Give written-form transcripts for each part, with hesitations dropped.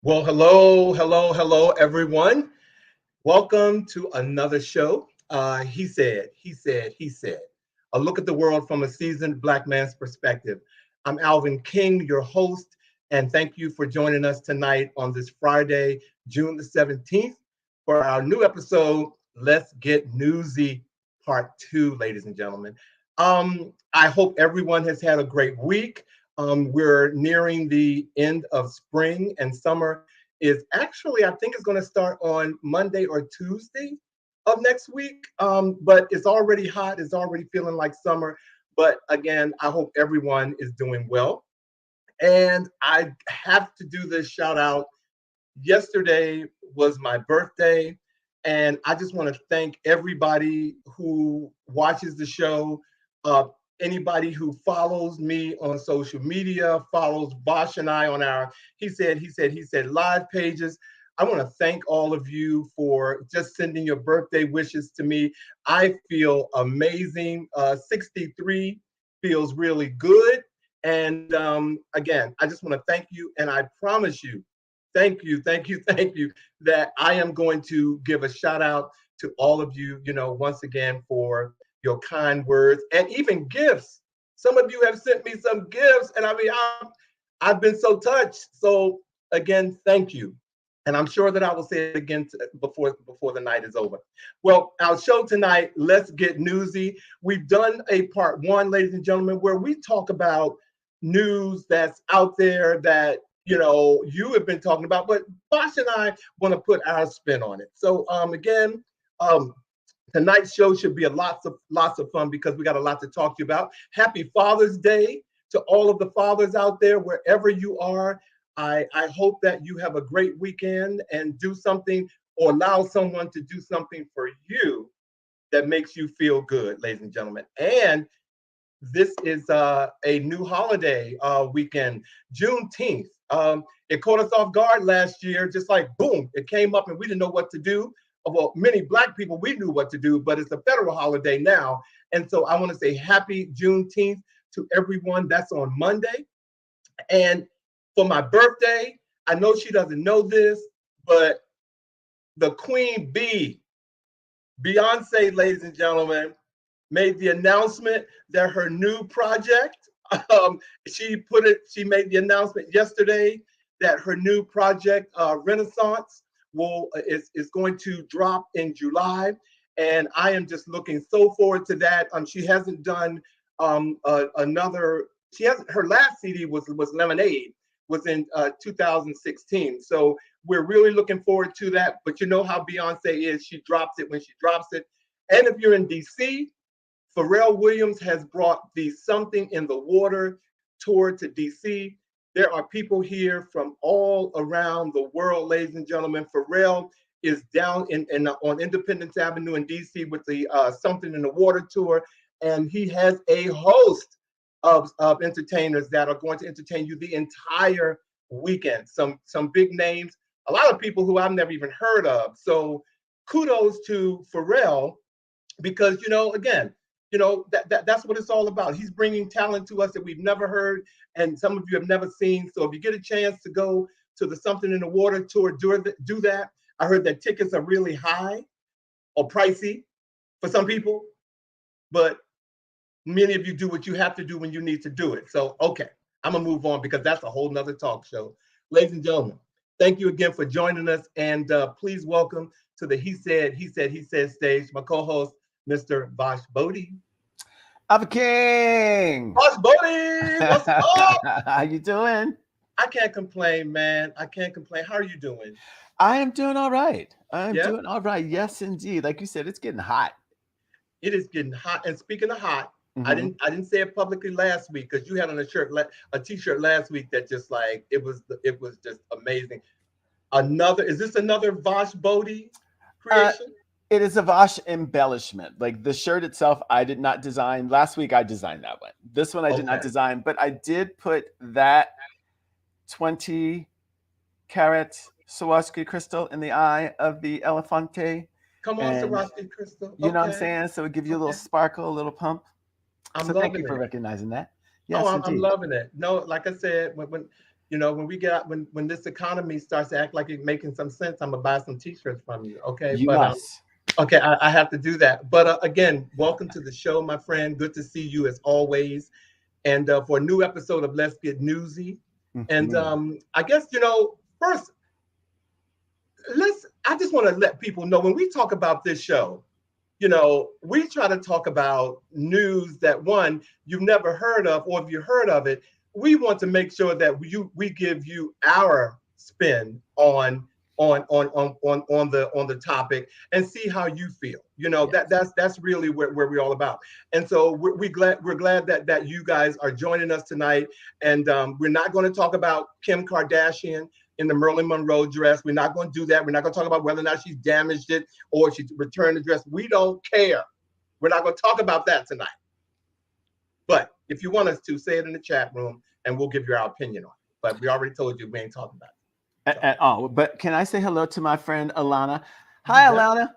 Well, hello, everyone. Welcome to another show. He said. A look at the world from a seasoned Black man's perspective. I'm Alvin King, your host, and thank you for joining us tonight on this Friday, June the 17th, for our new episode, Let's Get Newsy Part 2, ladies and gentlemen. I hope everyone has had a great week. We're nearing the end of spring, and summer is actually, I think, it's going to start on Monday or Tuesday of next week. But it's already hot. It's already feeling like summer. But again, I hope everyone is doing well. And I have to do this shout out. Yesterday was my birthday. And I just want to thank everybody who watches the show. Uh, Anybody who follows me on social media, follows Vash and I on our he said live pages. I want to thank all of you for just sending your birthday wishes to me. I feel amazing. 63 feels really good. And again, I just want to thank you. And I promise you, thank you, that I am going to give a shout out to all of you, once again for your kind words and even gifts. Some of you have sent me some gifts, and I mean, I've been so touched. So again, thank you. And I'm sure that I will say it again before the night is over. Well, our show tonight, Let's Get Newsy. We've done a part one, ladies and gentlemen, where we talk about news that's out there that you have been talking about, but Bosh and I want to put our spin on it. So again, tonight's show should be lots of fun because we got a lot to talk to you about. Happy Father's Day to all of the fathers out there, wherever you are. I hope that you have a great weekend and do something or allow someone to do something for you that makes you feel good, ladies and gentlemen. And this is a new holiday weekend, Juneteenth. It caught us off guard last year, just like boom, it came up and we didn't know what to do. Well, many Black people, we knew what to do, but it's a federal holiday now. And so I want to say happy Juneteenth to everyone. That's on Monday. And for my birthday, I know she doesn't know this, but the Queen Bee, Beyonce, ladies and gentlemen, made the announcement that her new project, um, she made the announcement yesterday that her new project, Renaissance, is going to drop in July, and I am just looking so forward to that. She hasn't done another. She hasn't. Her last CD was Lemonade, was in 2016. So we're really looking forward to that. But you know how Beyonce is; she drops it when she drops it. And if you're in DC, Pharrell Williams has brought the Something in the Water tour to DC. There are people here from all around the world, ladies and gentlemen. Pharrell is down on Independence Avenue in DC with the Something in the Water tour, and he has a host of entertainers that are going to entertain you the entire weekend. Some big names, a lot of people who I've never even heard of. So kudos to Pharrell because again, that's what it's all about. He's bringing talent to us that we've never heard, and some of you have never seen. So if you get a chance to go to the Something in the Water tour, do that. I heard that tickets are really high or pricey for some people, but many of you do what you have to do when you need to do it. So, okay, I'm gonna move on because that's a whole nother talk show. Ladies and gentlemen, thank you again for joining us, and please welcome to the He Said stage my co-host, Mr. Vash Bodie. Alvin King. Vash Bodie, what's up? How you doing? I can't complain, man. I can't complain. How are you doing? I am doing all right. I'm Yeah, doing all right. Yes, indeed. Like you said, it's getting hot. it is getting hot. And speaking of hot, I Hmm. didn't say it publicly last week because you had on a t-shirt last week that just like it was just amazing. Is this another Vash Bodie Uh, creation? it is a Vash embellishment. Like the shirt itself, I did not design. Last week, I designed that one. This one, I did not Okay. design, but I did put that 20-carat Swarovski crystal in the eye of the Elefante. Come on, And Swarovski Crystal. you know what I'm Okay. saying? So it gives you a little Okay. sparkle, a little pump. I'm So thank you loving for it. recognizing that. Oh, Yes, I'm indeed. loving it. No, like I said, when when we get out, when this economy starts to act like it's making some sense, I'm gonna buy some t-shirts from you. Okay. You But must. okay, I have to do that. But again, welcome to the show, my friend. Good to see you as always. And for a new episode of Let's Get Newsy. And I guess, first, I just want to let people know when we talk about this show, we try to talk about news that one, you've never heard of, or if you heard of it, we want to make sure that we give you our spin on the topic and see how you feel. That's really where we're all about. And so we're glad that you guys are joining us tonight. And we're not going to talk about Kim Kardashian in the Marilyn Monroe dress. We're not going to do that. We're not going to talk about whether or not she's damaged it or she returned the dress. We don't care. We're not going to talk about that tonight. But if you want us to, say it in the chat room and we'll give you our opinion on it. But we already told you we ain't talking about it. At all. But can I say hello to my friend Alana? Hi, Alana.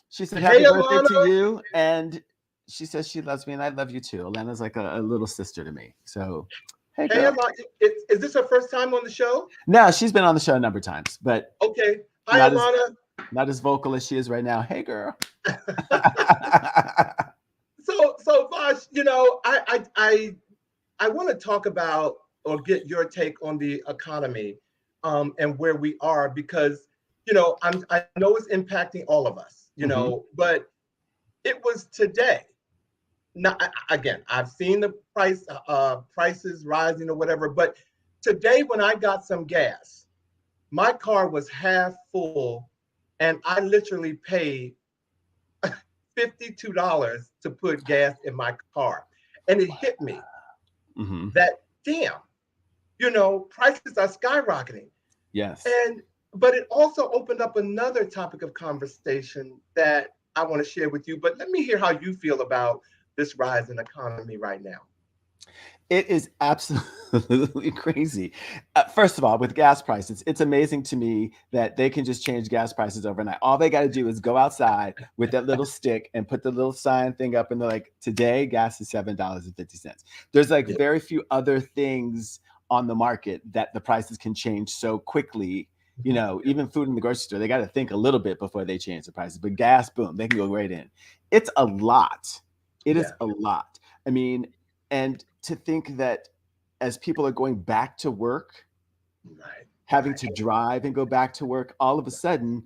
She said happy birthday Alana. to you. And she says she loves me and I love you too. Alana's like a little sister to me. So, hey, girl. Alana, is this her first time on the show? No, she's been on the show a number of times. But okay. Hi, Alana. Not as vocal as she is right now. Hey, girl. So Vash, I want to talk about or get your take on the economy. And where we are, because I know it's impacting all of us, but it was today. Now, again, I've seen the prices rising or whatever, but today when I got some gas, my car was half full, and I literally paid $52 to put gas in my car, and it hit me that damn. Prices are skyrocketing. Yes. But it also opened up another topic of conversation that I want to share with you. But let me hear how you feel about this rise in economy right now. It is absolutely crazy. First of all, with gas prices, it's amazing to me that they can just change gas prices overnight. All they got to do is go outside with that little stick and put the little sign thing up, and they're like, today gas is $7.50. There's like very few other things on the market that the prices can change so quickly. Even food in the grocery store, they got to think a little bit before they change the prices. But gas, boom, they can go right in. It's a lot. It is a lot. I mean, and to think that as people are going back to work, having to drive and go back to work, all of a sudden,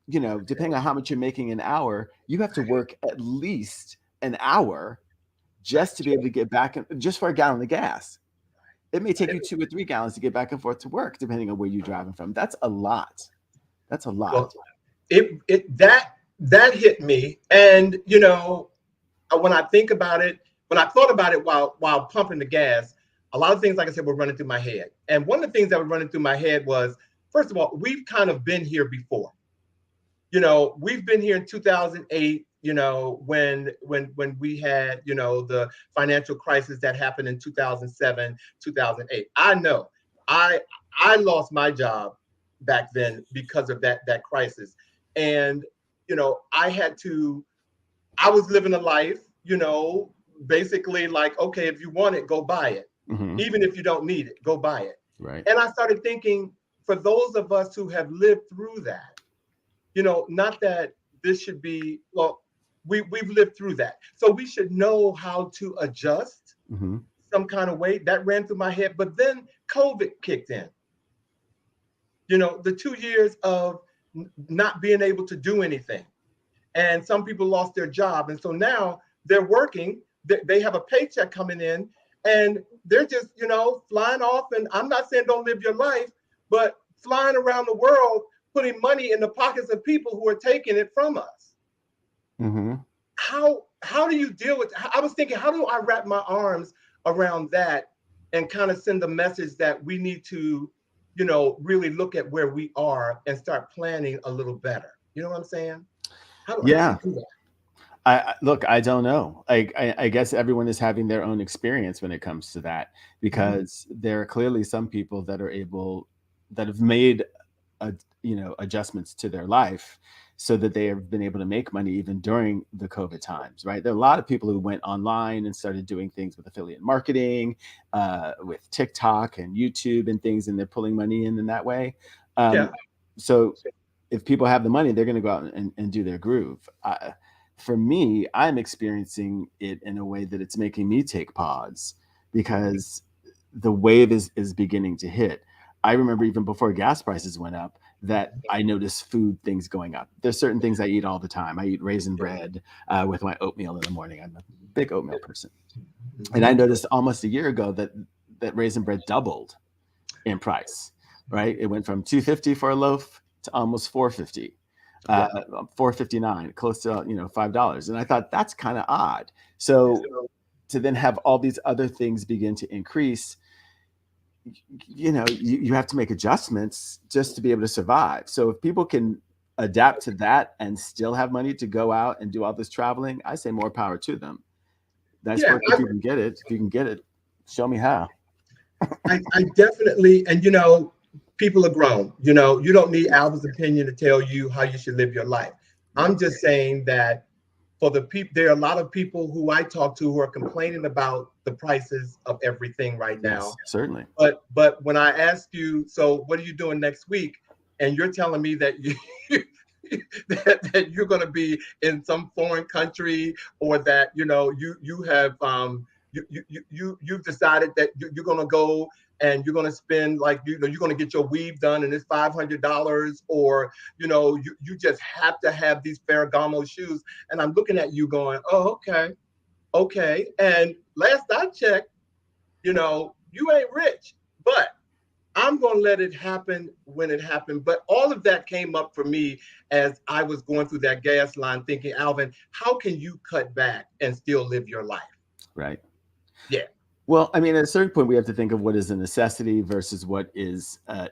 depending on how much you're making an hour, you have to work at least an hour just to be able to get back, just for a gallon of gas. It may take you 2 or 3 gallons to get back and forth to work, depending on where you're driving from. That's a lot. That's a lot. Well, that hit me. And, when I think about it, when I thought about it while pumping the gas, a lot of things, like I said, were running through my head. And one of the things that was running through my head was, first of all, we've kind of been here before. We've been here in 2008, when we had, the financial crisis that happened in 2007, 2008. I know I lost my job back then because of that crisis. And, I was living a life, basically like, okay, if you want it, go buy it. Even if you don't need it, go buy it. Right. And I started thinking, for those of us who have lived through that, not that this should be, well, we've lived through that. So we should know how to adjust some kind of way. That ran through my head. But then COVID kicked in. The 2 years of not being able to do anything. And some people lost their job. And so now they're working. They have a paycheck coming in. And they're just, flying off. And I'm not saying don't live your life, but flying around the world, putting money in the pockets of people who are taking it from us. How do you deal with? I was thinking, how do I wrap my arms around that and kind of send the message that we need to, really look at where we are and start planning a little better. You know what I'm saying? How do I do that? Look, I don't know. I guess everyone is having their own experience when it comes to that, because there are clearly some people that have made adjustments to their life. so that they have been able to make money even during the COVID times, right? There are a lot of people who went online and started doing things with affiliate marketing, with TikTok and YouTube and things, and they're pulling money in that way. Yeah. So if people have the money, they're going to go out and do their groove. For me, I'm experiencing it in a way that it's making me take pause because the wave is beginning to hit. I remember even before gas prices went up that I noticed food things going up. There's certain things I eat all the time. I eat raisin bread with my oatmeal in the morning. I'm a big oatmeal person. And I noticed almost a year ago that raisin bread doubled in price, right? It went from $2.50 for a loaf to almost $4.50. 4.59, close to $5. And I thought that's kind of odd. So to then have all these other things begin to increase, you have to make adjustments just to be able to survive. So if people can adapt to that and still have money to go out and do all this traveling, I say more power to them. Nice work if you can get it. If you can get it, show me how. I definitely, and people are grown. You don't need Alvin's opinion to tell you how you should live your life. I'm just saying that for the people, there are a lot of people who I talk to who are complaining about the prices of everything right now. Yes, certainly. But when I ask you, so what are you doing next week? And you're telling me that you that you're going to be in some foreign country, or that you have you've decided that you're going to go and you're going to spend, like, you're going to get your weave done and it's $500, or you just have to have these Ferragamo shoes. And I'm looking at you going, oh, okay. And last I checked, you ain't rich, but I'm going to let it happen when it happened. But all of that came up for me as I was going through that gas line thinking, Alvin, how can you cut back and still live your life? Right. Yeah. Well, I mean, at a certain point, we have to think of what is a necessity versus what is, a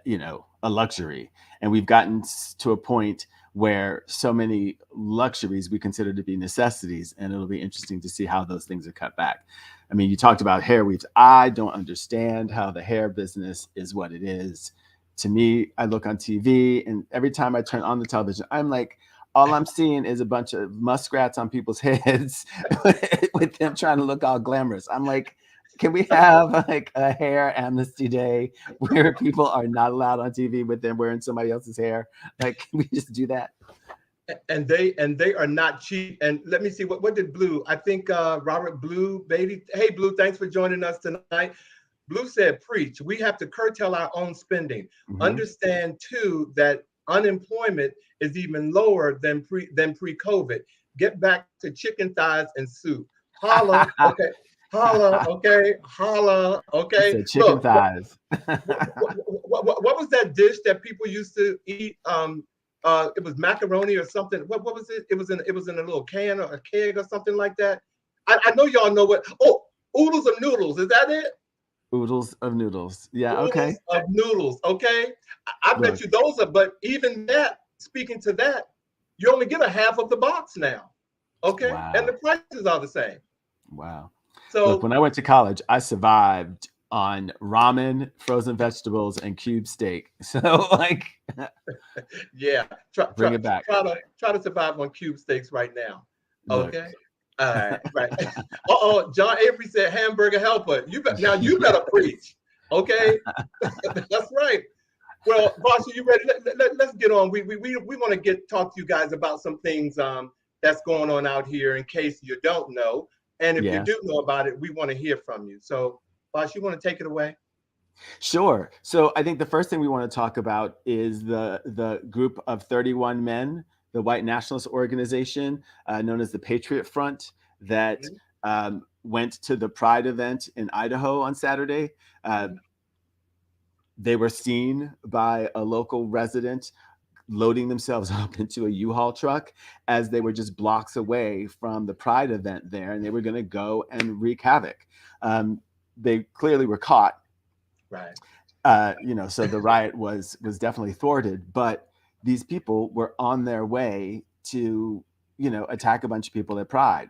luxury. And we've gotten to a point where so many luxuries we consider to be necessities, and it'll be interesting to see how those things are cut back. I mean, you talked about hair weaves. I don't understand how the hair business is what it is. To me, I look on TV, and every time I turn on the television, I'm like, all I'm seeing is a bunch of muskrats on people's heads with them trying to look all glamorous. I'm like, can we have like a hair amnesty day where people are not allowed on TV with them wearing somebody else's hair? Like, can we just do that? And they are not cheap. And let me see, what did Blue? I think Robert Blue, baby. Hey, Blue, thanks for joining us tonight. Blue said, preach. We have to curtail our own spending. Mm-hmm. Understand too that unemployment is even lower than pre-COVID. Get back to chicken thighs and soup. Holla, okay. Holla, okay. Holla, okay. Said chicken thighs. What was that dish that people used to eat? It was macaroni or something. What was it? It was in a little can or a keg or something like that. I know y'all know what. Oh, oodles of noodles. Is that it? Oodles of noodles. Yeah. Oodles Okay. of noodles. Okay. I bet you those are. But even that, speaking to that, you only get a half of the box now. Okay. Wow. And the prices are the same. Wow. So look, when I went to college, I survived on ramen, frozen vegetables, and cube steak. So like, yeah, bring it back. Try to survive on cube steaks right now. Look. Okay. All right. Right. John Avery said hamburger helper. You better preach. Okay. That's right. Well, Vash, you ready? Let's get on. We want to talk to you guys about some things that's going on out here in case you don't know. And if you do know about it, we want to hear from you. So, Vash, you want to take it away? Sure. So I think the first thing we want to talk about is the group of 31 men, the white nationalist organization known as the Patriot Front, that went to the Pride event in Idaho on Saturday. They were seen by a local resident loading themselves up into a U-Haul truck as they were just blocks away from the Pride event there, and they were going to go and wreak havoc. They clearly were caught. Right. So the riot was definitely thwarted, but these people were on their way to, attack a bunch of people at Pride.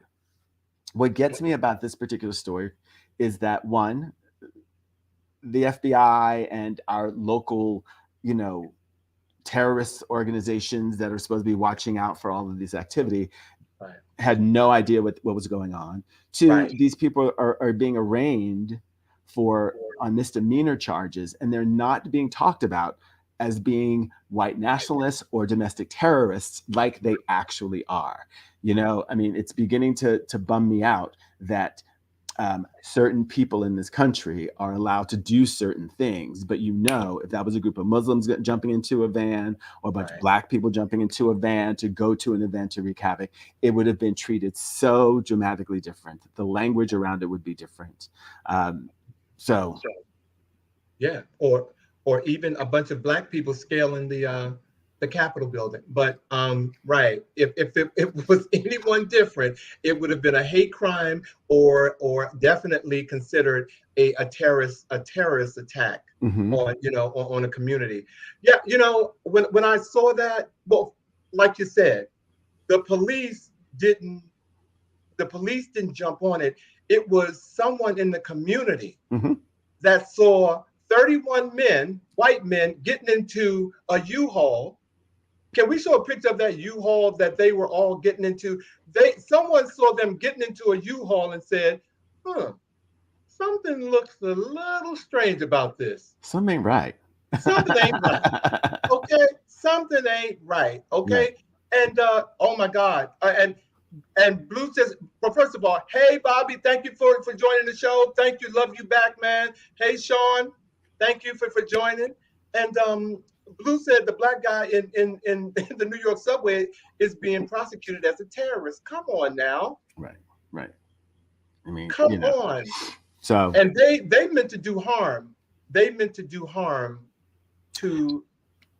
What gets me about this particular story is that, one, the FBI and our local, terrorist organizations that are supposed to be watching out for all of this activity Right. had no idea what was going on. Two, Right. these people are being arraigned on misdemeanor charges, and they're not being talked about as being white nationalists or domestic terrorists like they actually are. You know, I mean, it's beginning to bum me out that certain people in this country are allowed to do certain things, but you know, if that was a group of Muslims jumping into a van or a bunch of Right. Black people jumping into a van to go to an event to wreak havoc, it would have been treated so dramatically different. The language around it would be different. So Yeah, or even a bunch of Black people scaling the Capitol building. But right, if it was anyone different, it would have been a hate crime or definitely considered a terrorist attack mhm, on on a community. Yeah, when I saw that, well, like you said, the police didn't the police didn't jump on it. It was someone in the community mhm. that saw 31 men, white men, getting into a U-Haul. Can we show a picture of that U-Haul that they were all getting into? Someone saw them getting into a U-Haul and said, huh, something looks a little strange about this. Something ain't right. Something ain't right. Okay? Something ain't right. Right. Okay? And oh my God. And Blue says, well, first of all, hey Bobby, thank you for joining the show. Thank you, love you back, man. Hey Sean, thank you for joining. And Blue said the Black guy in the New York subway is being prosecuted as a terrorist. Come on now. Right. Right. I mean, Come on. so And they meant to do harm. They meant to do harm to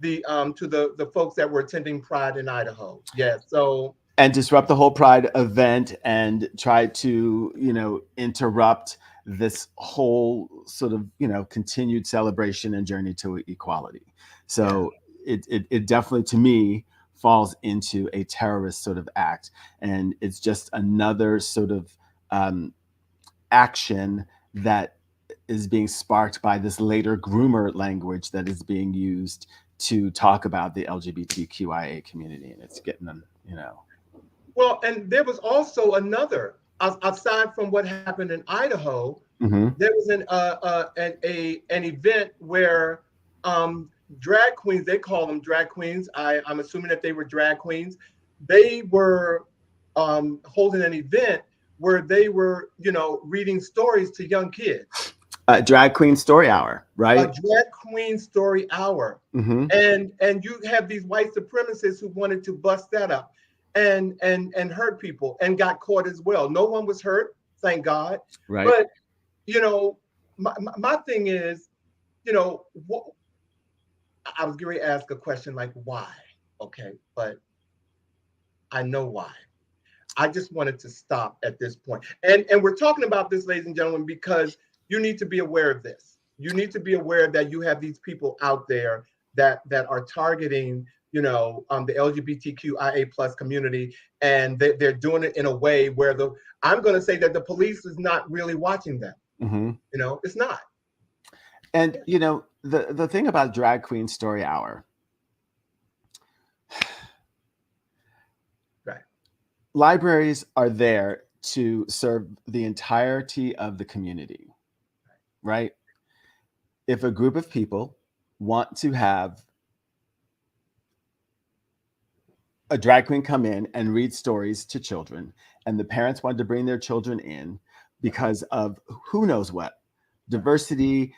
the folks that were attending Pride in Idaho. Yeah. So and disrupt the whole Pride event and try to, interrupt this whole sort of, continued celebration and journey to equality. So it definitely, to me, falls into a terrorist sort of act. And it's just another sort of action that is being sparked by this later groomer language that is being used to talk about the LGBTQIA community. And it's getting them. Well, and there was also another, aside from what happened in Idaho, Mm-hmm. there was an event where drag queens, they call them drag queens. I'm assuming that they were drag queens. They were holding an event where they were, reading stories to young kids. Drag Queen Story Hour, A right? drag queen story hour. Mm-hmm. And you have these white supremacists who wanted to bust that up and hurt people and got caught as well. No one was hurt, thank God. Right. But my thing is, what, I was going to ask a question like why, okay, but I know why. I just wanted to stop at this point. And we're talking about this, ladies and gentlemen, because you need to be aware of this. You need to be aware that you have these people out there that are targeting, the LGBTQIA plus community, and they're doing it in a way where I'm going to say that the police is not really watching them. Mm-hmm. It's not. And the thing about Drag Queen Story Hour, right? Libraries are there to serve the entirety of the community, right? If a group of people want to have a drag queen come in and read stories to children, and the parents wanted to bring their children in because of who knows what diversity.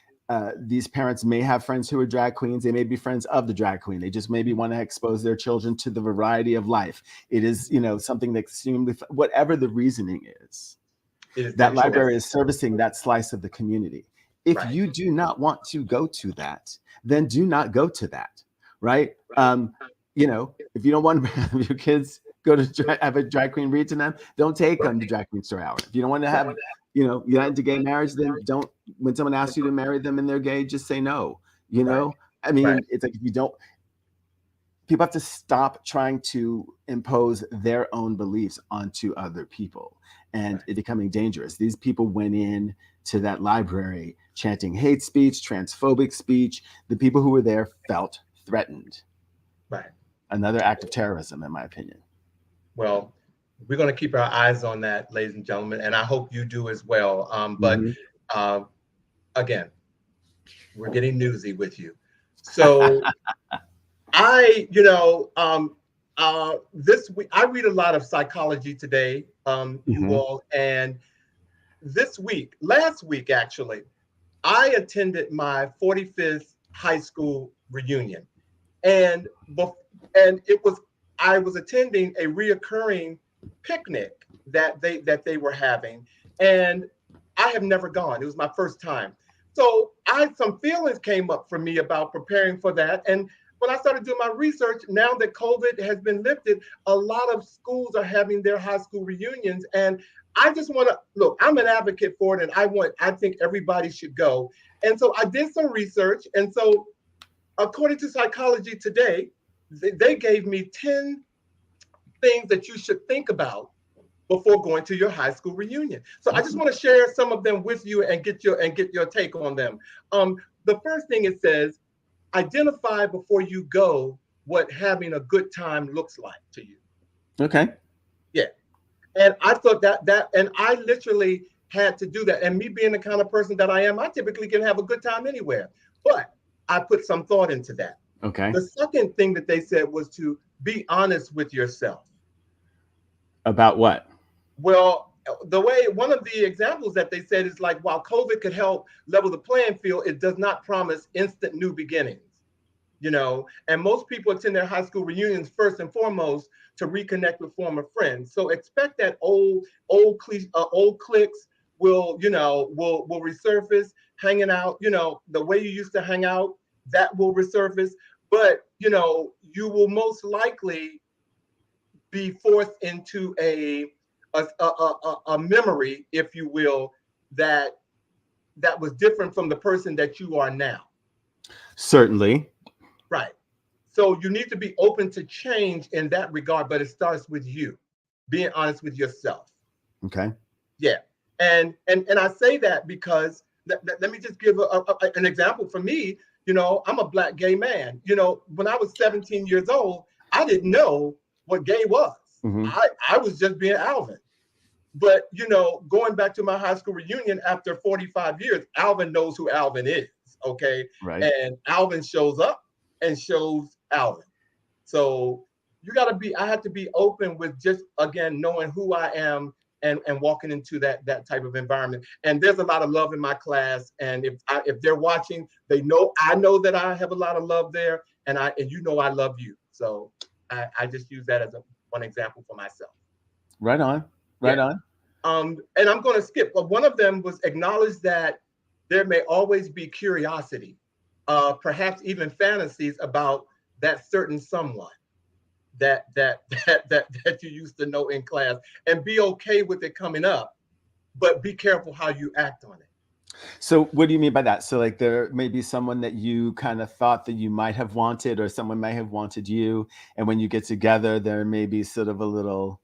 These parents may have friends who are drag queens. They may be friends of the drag queen. They just maybe want to expose their children to the variety of life. It is, something that extremely, whatever the reasoning is, that library is servicing that slice of the community. If Right. you do not want to go to that, then do not go to that, right? If you don't want your kids go to have a drag queen read to them, don't take them to Drag Queen Story Hour. If you don't want to have, you're not into gay marriage, then don't, when someone asks you to marry them and they're gay, just say no, Right. I mean, Right. it's like, if you don't, people have to stop trying to impose their own beliefs onto other people, and Right. it becoming dangerous. These people went in to that library chanting hate speech, transphobic speech. The people who were there felt threatened. Right. Another act of terrorism, in my opinion. Well, we're going to keep our eyes on that, ladies and gentlemen, and I hope you do as well. But uh, again, we're getting newsy with you. So I, this week I read a lot of psychology today, you all, and last week actually, I attended my 45th high school reunion, and it was I was attending a reoccurring picnic that they were having, and I have never gone. It was my first time, so some feelings came up for me about preparing for that. And when I started doing my research, now that COVID has been lifted, a lot of schools are having their high school reunions, and I just want to look. I'm an advocate for it, and I think everybody should go. And so I did some research, and so according to Psychology Today, they gave me 10 things that you should think about before going to your high school reunion. So I just want to share some of them with you and get your take on them. The first thing it says, identify before you go what having a good time looks like to you. Okay. Yeah. And I thought and I literally had to do that. And me being the kind of person that I am, I typically can have a good time anywhere. But I put some thought into that. Okay. The second thing that they said was to be honest with yourself. About what? Well, one of the examples that they said is like, while COVID could help level the playing field, it does not promise instant new beginnings. And most people attend their high school reunions first and foremost to reconnect with former friends. So expect that old cliques will resurface, hanging out, the way you used to hang out, that will resurface. But, you will most likely be forced into a memory, if you will, that was different from the person that you are now. Certainly. Right. So you need to be open to change in that regard, but it starts with you being honest with yourself. Okay. Yeah. And I say that because let me just give an example. For me, I'm a Black gay man. When I was 17 years old, I didn't know what gay was. I was just being Alvin. But, going back to my high school reunion after 45 years, Alvin knows who Alvin is. Okay. Right. And Alvin shows up and shows Alvin. So I have to be open with just, again, knowing who I am and walking into that type of environment. And there's a lot of love in my class. And if they're watching, I know that I have a lot of love there, and I love you. So I just use that as one example for myself. Right on. Right on. And I'm going to skip, but one of them was acknowledge that there may always be curiosity, perhaps even fantasies about that certain someone that you used to know in class, and be okay with it coming up, but be careful how you act on it. So what do you mean by that? So like there may be someone that you kind of thought that you might have wanted, or someone might have wanted you, and when you get together, there may be sort of a little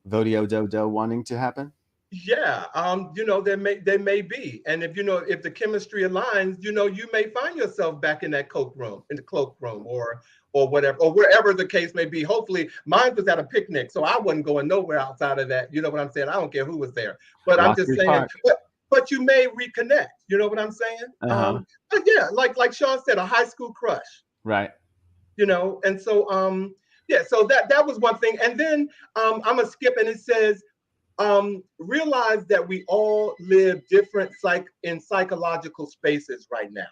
vodio-do-do wanting to happen? Yeah, there may be, and if the chemistry aligns, you may find yourself back in that cloakroom, or whatever, or wherever the case may be. Hopefully, mine was at a picnic, so I wasn't going nowhere outside of that. You know what I'm saying? I don't care who was there, but I'm just saying. But you may reconnect. You know what I'm saying? But yeah, like Sean said, a high school crush. Right. And so yeah, so that was one thing, and then I'm gonna skip, and it says, realize that we all live different in psychological spaces right now.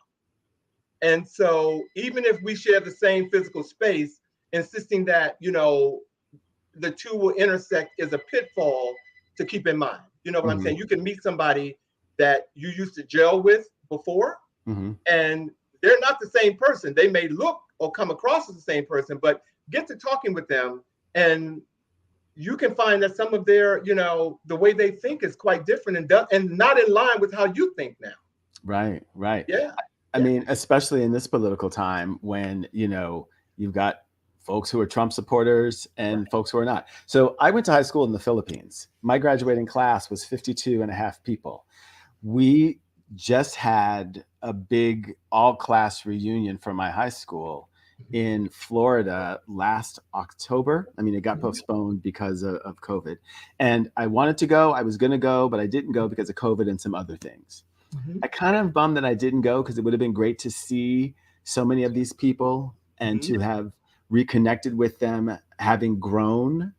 And so even if we share the same physical space, insisting that, the two will intersect is a pitfall to keep in mind. You know what I'm saying? You can meet somebody that you used to gel with before, and they're not the same person. They may look or come across as the same person, but get to talking with them, and you can find that some of their, the way they think is quite different and not in line with how you think now. Right. Yeah. I mean, especially in this political time when, you've got folks who are Trump supporters and folks who are not. So I went to high school in the Philippines. My graduating class was 52 and a half people. We just had a big all-class reunion for my high school in Florida last October. I mean, it got postponed because of COVID. And I wanted to go. I was going to go, but I didn't go because of COVID and some other things. I kind of bummed that I didn't go because it would have been great to see so many of these people and to have reconnected with them, having grown.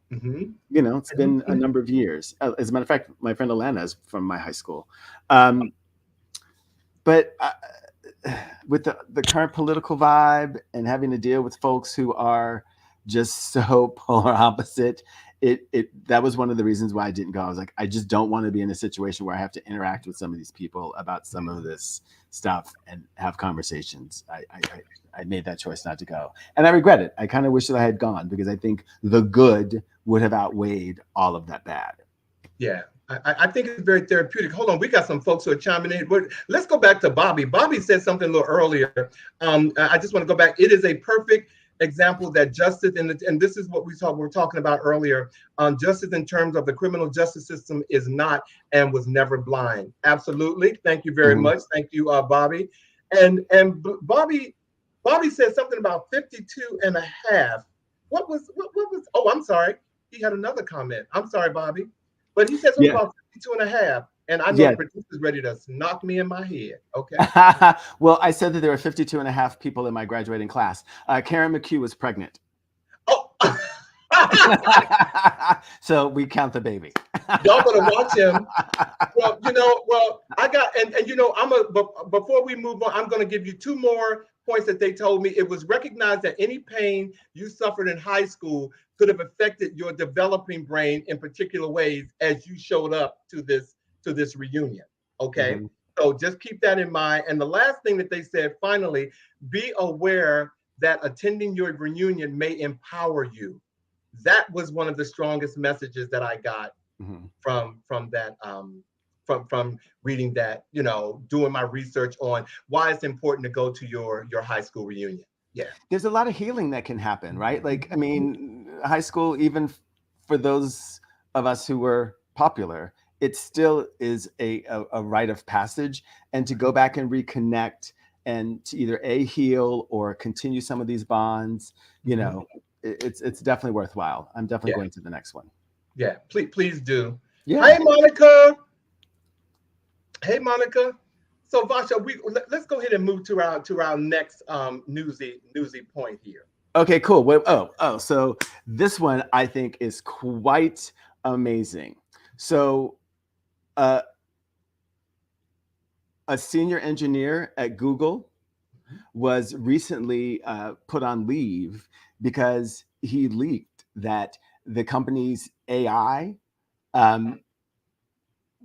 You know, it's been a number of years. As a matter of fact, my friend Alana is from my high school. But with the current political vibe and having to deal with folks who are just so polar opposite, that was one of the reasons why I didn't go. I was like, I just don't want to be in a situation where I have to interact with some of these people about some of this stuff and have conversations. I made that choice not to go, and I regret it. I kind of wish that I had gone because I think the good would have outweighed all of that bad. Yeah. I think it's very therapeutic. Hold on, we got some folks who are chiming in. Let's go back to Bobby. Bobby said something a little earlier. I just want to go back. It is a perfect example that justice, and this is what we were talking about earlier. Justice in terms of the criminal justice system is not and was never blind. Absolutely. Thank you very much. Thank you, Bobby. And Bobby said something about 52 and a half. What was? Oh, I'm sorry. He had another comment. I'm sorry, Bobby. But he said something about 52 and a half. And I know the producer's ready to knock me in my head. Okay. Well, I said that there were 52 and a half people in my graduating class. Karen McHugh was pregnant. Oh. So we count the baby. Y'all better watch him. Well, I got, and before we move on, I'm going to give you two more points that they told me. It was recognized that any pain you suffered in high school could have affected your developing brain in particular ways as you showed up to this reunion. Okay. So just keep that in mind. And the last thing that they said, finally, be aware that attending your reunion may empower you. That was one of the strongest messages that I got from that, from reading that, doing my research on why it's important to go to your high school reunion. Yeah. There's a lot of healing that can happen, right? Like, I mean, high school, even for those of us who were popular, it still is a rite of passage. And to go back and reconnect and to either heal or continue some of these bonds, it's definitely worthwhile. I'm definitely going to the next one. Yeah, please do. Yeah. Hey, Monica. Hey, Monica. So Vash, let's go ahead and move to our next newsy point here. Okay, cool. So this one I think is quite amazing. So a senior engineer at Google was recently put on leave because he leaked that the company's AI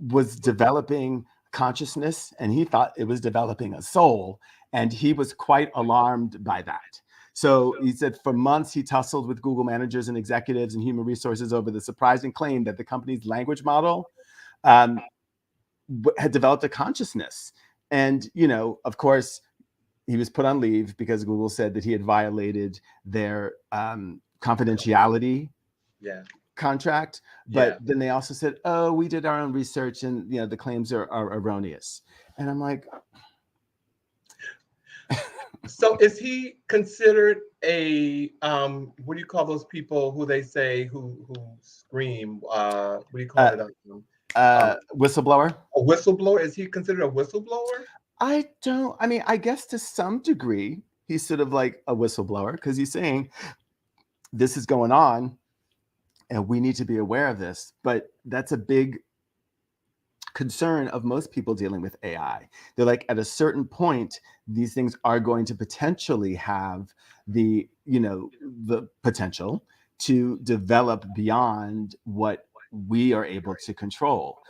was developing consciousness, and he thought it was developing a soul, and he was quite alarmed by that. So he said for months he tussled with Google managers and executives and human resources over the surprising claim that the company's language model had developed a consciousness. And, of course, he was put on leave because Google said that he had violated their confidentiality contract. But then they also said, oh, we did our own research and, the claims are erroneous. And I'm like, so is he considered a what do you call those people who they say who scream? What do you call it? Whistleblower? A whistleblower? Is he considered a whistleblower? I guess to some degree he's sort of like a whistleblower because he's saying this is going on and we need to be aware of this. But that's a big concern of most people dealing with AI. They're like, at a certain point, these things are going to potentially have the potential to develop beyond what we are able to control.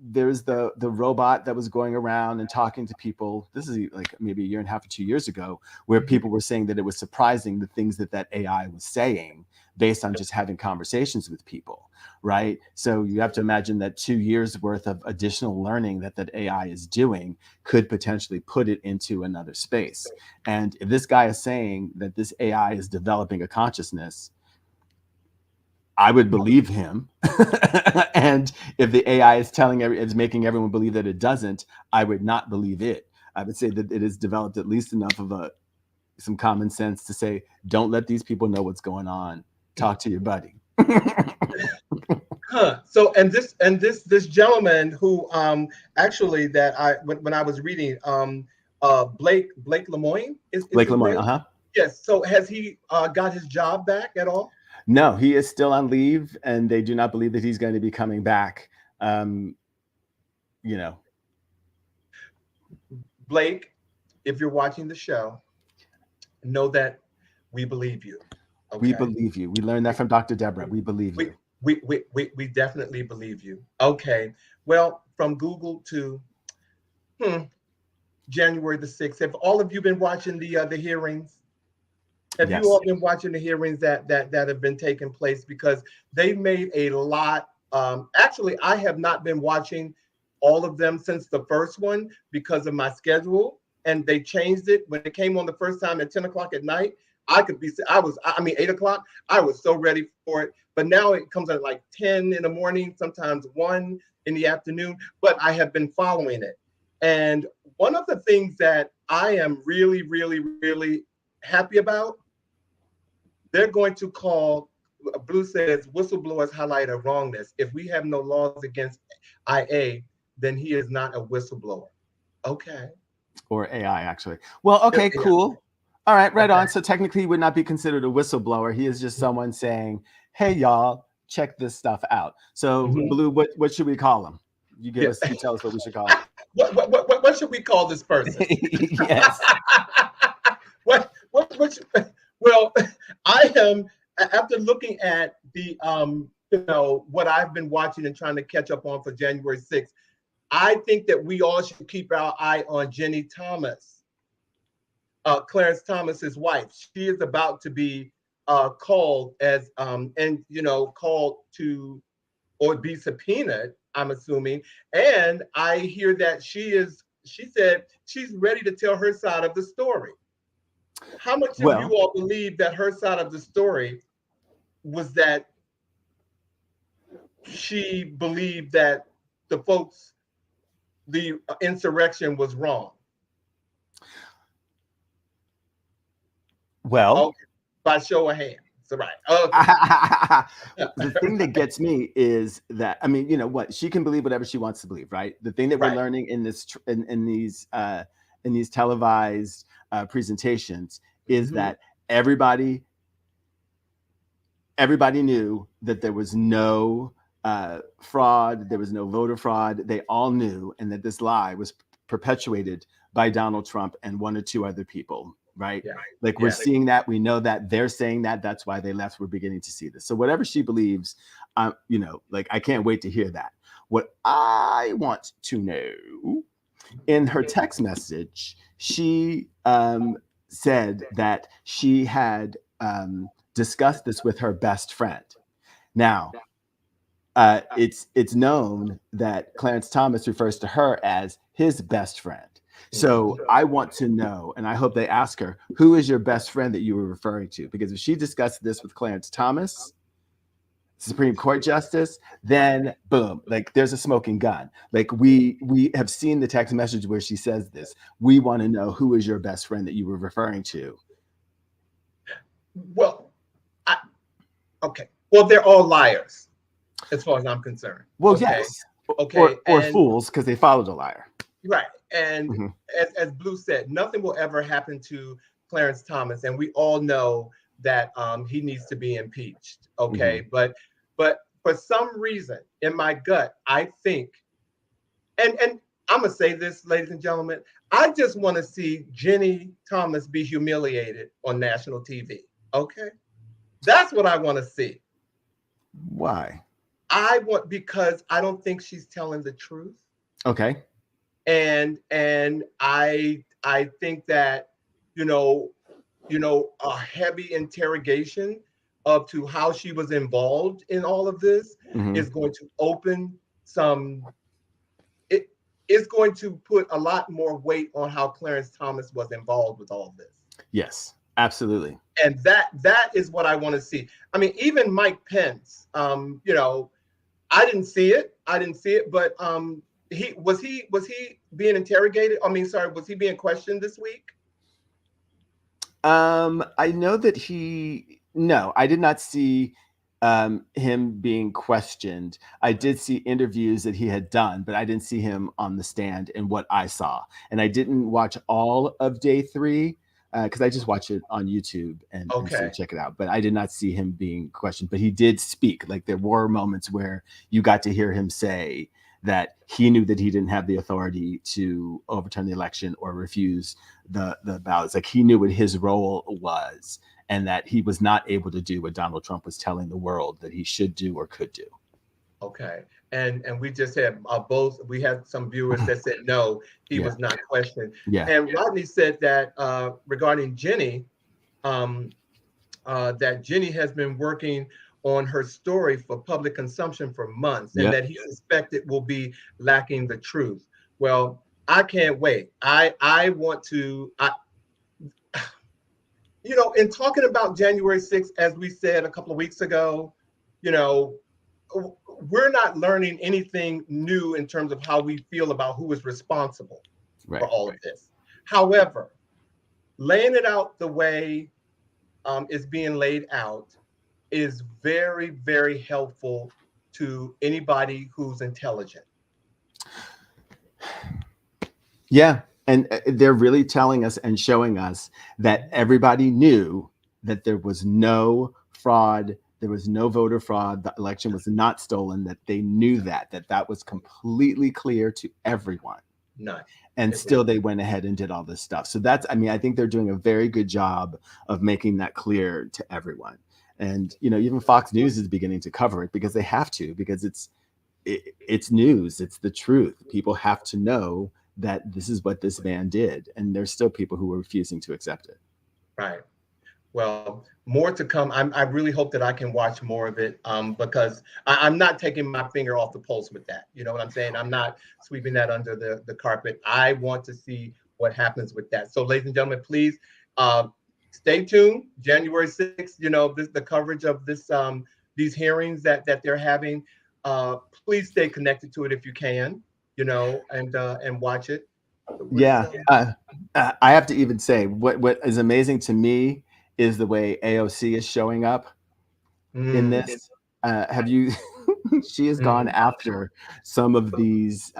There's the robot that was going around and talking to people. This is like maybe a year and a half or 2 years ago, where people were saying that it was surprising the things that AI was saying based on just having conversations with people, right? So you have to imagine that 2 years worth of additional learning that AI is doing could potentially put it into another space. And if this guy is saying that this AI is developing a consciousness, I would believe him. And if the AI is making everyone believe that it doesn't, I would not believe it. I would say that it has developed at least enough of a some common sense to say, don't let these people know what's going on. Talk to your buddy. Huh. So this gentleman who actually that when I was reading Blake Lemoine is Blake his Lemoine, name? uh-huh. Yes. So has he got his job back at all? No, he is still on leave, and they do not believe that he's going to be coming back. You know, Blake, if you're watching the show, know that we believe you. we Okay. believe you. We learned that from Dr. Deborah. We believe you. We definitely believe you. Okay. Well, from Google to January the 6th. Have all of you been watching the hearings? Have Yes. you all been watching the hearings that have been taking place? Because they've made a lot. Actually, I have not been watching all of them since the first one because of my schedule, and they changed it when it came on the first time at 10 o'clock at night. I mean 8 o'clock. I was so ready for it, but now it comes at like 10 in the morning, sometimes 1 in the afternoon. But I have been following it, and one of the things that I am really, really, really happy about, they're going to call, Blue says, whistleblowers highlight a wrongness. If we have no laws against IA, then he is not a whistleblower. Okay. Or AI, actually. Well, okay, Yeah. cool. All right, right Okay. on. So technically, he would not be considered a whistleblower. He is just someone saying, "Hey, y'all, check this stuff out." So, Blue, what should we call him? You give us, you tell us what we should call him. What should we call this person? Yes. what well, I am, after looking at the what I've been watching and trying to catch up on for January 6th, I think that we all should keep our eye on Jenny Thomas, Clarence Thomas's wife. She is about to be called as called to or be subpoenaed, I'm assuming. And I hear that she said she's ready to tell her side of the story. How much of you all believe that her side of the story was that she believed that the insurrection was wrong? Well, okay, by show of hands. Right. Okay. The thing that gets me is that, I mean, you know what? She can believe whatever she wants to believe, right? The thing that we're learning in this in these televised presentations is that everybody knew that there was no fraud, there was no voter fraud. They all knew, and that this lie was perpetuated by Donald Trump and one or two other people. Right? Yeah. Like we're seeing that, we know that, they're saying that, that's why they left. We're beginning to see this. So whatever she believes, like I can't wait to hear that. What I want to know, in her text message, she said that she had discussed this with her best friend. Now, it's known that Clarence Thomas refers to her as his best friend. So I want to know, and I hope they ask her, who is your best friend that you were referring to? Because if she discussed this with Clarence Thomas, Supreme Court Justice, then boom, like there's a smoking gun. Like we have seen the text message where she says this. We want to know, who is your best friend that you were referring to? Well, okay. Well, they're all liars, as far as I'm concerned. Well, okay. Yes. Okay. Or fools, because they followed a liar. Right. And as Blue said, nothing will ever happen to Clarence Thomas. And we all know that he needs to be impeached. Okay. But for some reason in my gut, I think, and I'm going to say this, ladies and gentlemen, I just want to see Jenny Thomas be humiliated on national TV. Okay. That's what I want to see. Why? Because I don't think she's telling the truth. Okay. And I think that a heavy interrogation up to how she was involved in all of this is going to open it's going to put a lot more weight on how Clarence Thomas was involved with all of this. Yes, absolutely. And that is what I want to see. I mean, even Mike Pence, I didn't see it, but was he being interrogated? I mean, sorry, was he being questioned this week? I know that no, I did not see him being questioned. I did see interviews that he had done, but I didn't see him on the stand in what I saw. And I didn't watch all of day 3 because I just watch it on YouTube and so Okay. check it out. But I did not see him being questioned. But he did speak. Like there were moments where you got to hear him say that he knew that he didn't have the authority to overturn the election or refuse the ballots. Like he knew what his role was and that he was not able to do what Donald Trump was telling the world that he should do or could do. Okay. And we just had we had some viewers that said no, he Yeah. was not questioned. Yeah. And Rodney said that regarding Jenny, that Jenny has been working on her story for public consumption for months, and Yeah. that he suspected will be lacking the truth. Well, I can't wait. I want to. In talking about January 6th, as we said a couple of weeks ago, you know, we're not learning anything new in terms of how we feel about who is responsible Right. for all of this. However, laying it out the way it's being laid out is very, very helpful to anybody who's intelligent. Yeah. And they're really telling us and showing us that everybody knew that there was no fraud. There was no voter fraud. The election was not stolen, that they knew that was completely clear to everyone. None. And still they went ahead and did all this stuff. So I think they're doing a very good job of making that clear to everyone. And, even Fox News is beginning to cover it because they have to, because it's news. It's the truth. People have to know that this is what this man did. And there's still people who are refusing to accept it. Right. Well, more to come. I really hope that I can watch more of it because I'm not taking my finger off the pulse with that. You know what I'm saying? I'm not sweeping that under the carpet. I want to see what happens with that. So, ladies and gentlemen, please stay tuned. January 6th, the coverage of these hearings that they're having. Please stay connected to it if you can, and watch it. Yeah. I have to even say what is amazing to me is the way AOC is showing up in this. Have you? She has gone after some of these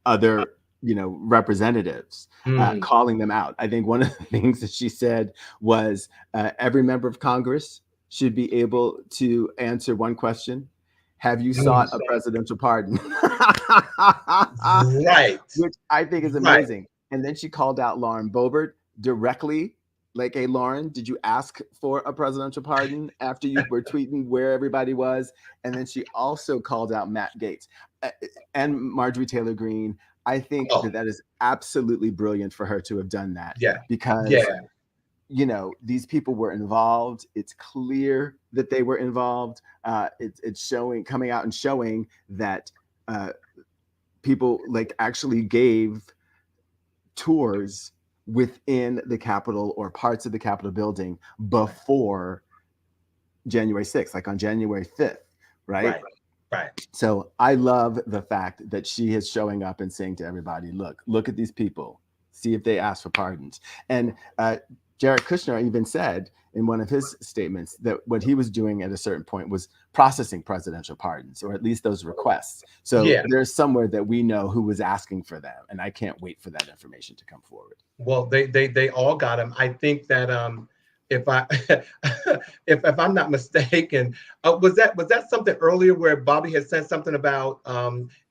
other, representatives, calling them out. I think one of the things that she said was every member of Congress should be able to answer one question. Have you sought a presidential pardon? Right. Which I think is amazing. Right. And then she called out Lauren Boebert directly. Like, hey, Lauren, did you ask for a presidential pardon after you were tweeting where everybody was? And then she also called out Matt Gaetz and Marjorie Taylor Greene. I think that is absolutely brilliant for her to have done that. Yeah. Because, these people were involved. It's clear that they were involved. It's coming out and showing that people actually gave tours within the Capitol or parts of the Capitol building before January 6th, like on January 5th, right? Right. So I love the fact that she is showing up and saying to everybody, look at these people, see if they ask for pardons. And Jared Kushner even said in one of his statements that what he was doing at a certain point was processing presidential pardons, or at least those requests. So there's somewhere that we know who was asking for them, and I can't wait for that information to come forward. Well, they all got them. I think that if if I'm not mistaken, was that something earlier where Bobby had said something about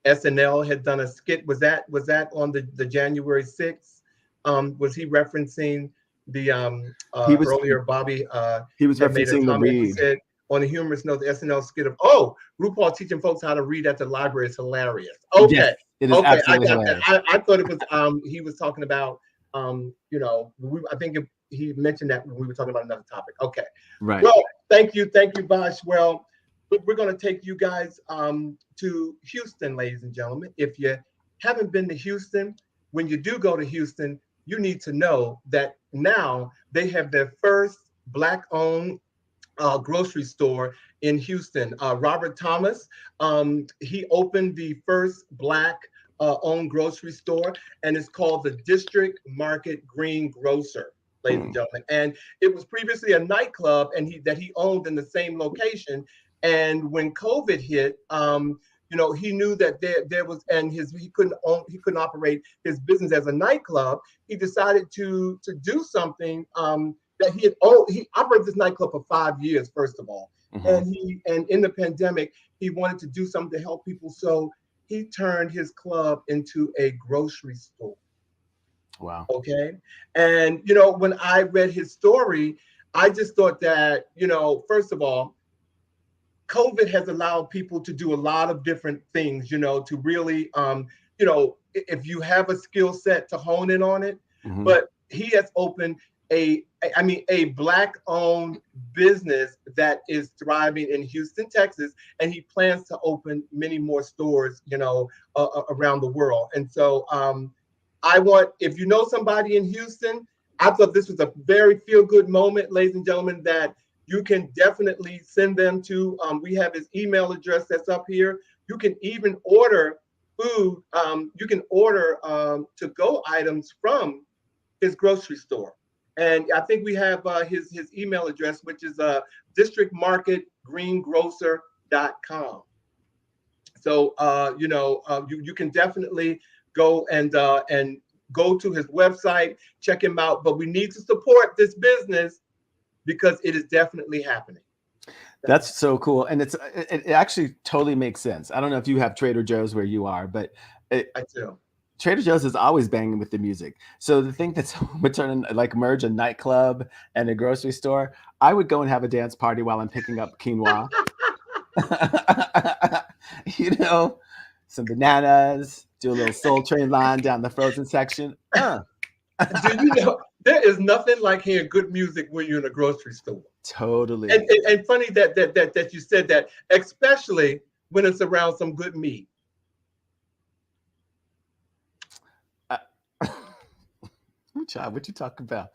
SNL had done a skit? Was that on the January 6th? Was he referencing the earlier Bobby? He was referencing the read. He said on a humorous note, the SNL skit of RuPaul teaching folks how to read at the library is hilarious. Okay, yes, it is absolutely hilarious. I thought it was he was talking about I think he mentioned that when we were talking about another topic. Okay. Right. Well, thank you, Vash. Well, we're going to take you guys to Houston, ladies and gentlemen. If you haven't been to Houston, when you do go to Houston, you need to know that now they have their first Black-owned grocery store in Houston. Robert Thomas, he opened the first Black owned grocery store, and it's called the District Market Green Grocer. ladies and gentlemen. And it was previously a nightclub, and he owned in the same location. And when COVID hit, he knew that there was, and he couldn't operate his business as a nightclub. He decided to do something that he operated this nightclub for 5 years, first of all. Mm-hmm. And in the pandemic, he wanted to do something to help people. So he turned his club into a grocery store. Wow. Okay. And, when I read his story, I just thought that, first of all, COVID has allowed people to do a lot of different things, to really, if you have a skill set to hone in on it. Mm-hmm. But he has opened a Black-owned business that is thriving in Houston, Texas, and he plans to open many more stores, around the world. And so if you know somebody in Houston, I thought this was a very feel-good moment, ladies and gentlemen, that you can definitely send them to. We have his email address that's up here. You can even order food. You can order to-go items from his grocery store. And I think we have his email address, which is districtmarketgreengrocer.com. So you can definitely go and go to his website, check him out. But we need to support this business because it is definitely happening. That's so cool, and it actually totally makes sense. I don't know if you have Trader Joe's where you are, but I do. Trader Joe's is always banging with the music. So the thing that's merge a nightclub and a grocery store, I would go and have a dance party while I'm picking up quinoa. Some bananas, do a little Soul Train line down the frozen section. Do you know there is nothing like hearing good music when you're in a grocery store? Totally. And funny that you said that, especially when it's around some good meat. What you talking about?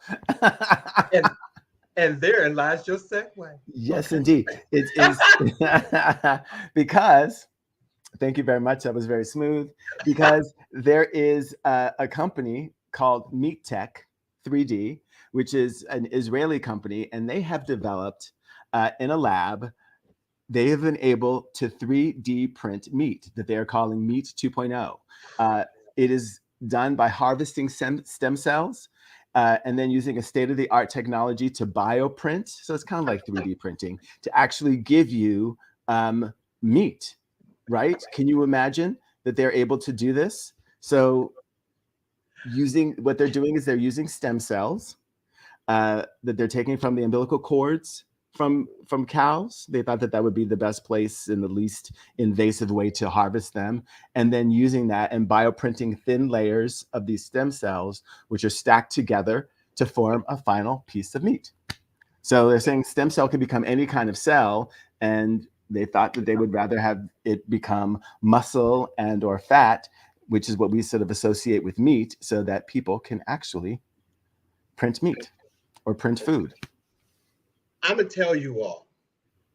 and therein lies your segue. Yes, okay. Indeed. It is because, thank you very much. That was very smooth. Because there is a company called Meat Tech 3D, which is an Israeli company, and they have developed in a lab, they have been able to 3D print meat that they are calling Meat 2.0. It is done by harvesting stem cells and then using a state-of-the-art technology to bioprint. So it's kind of like 3D printing to actually give you meat, right? Can you imagine that they're able to do this? So what they're doing is they're using stem cells that they're taking from the umbilical cords from cows. They thought that would be the best place and the least invasive way to harvest them. And then using that and bioprinting thin layers of these stem cells, which are stacked together to form a final piece of meat. So they're saying stem cell can become any kind of cell, and they thought that they would rather have it become muscle and or fat, which is what we sort of associate with meat, so that people can actually print meat or print food. I'm going to tell you all,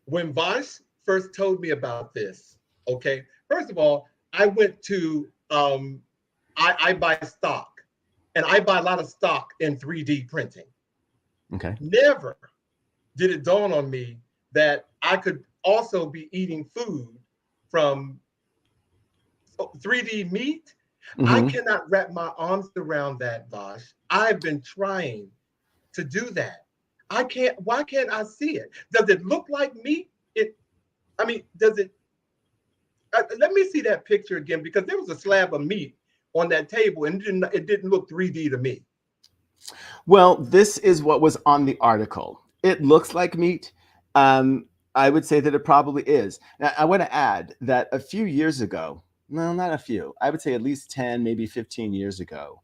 when Vash first told me about this, okay, first of all, I went to, I buy stock, and I buy a lot of stock in 3D printing. Okay. Never did it dawn on me that I could also be eating food from 3D meat. Mm-hmm. I cannot wrap my arms around that, Vash. I've been trying to do that. I can't. Why can't I see it? Does it look like meat? Does it? Let me see that picture again, because there was a slab of meat on that table, and it didn't look 3D to me. Well, this is what was on the article. It looks like meat. I would say that it probably is. Now, I want to add that a few years ago, no, not a few, I would say at least 10, maybe 15 years ago,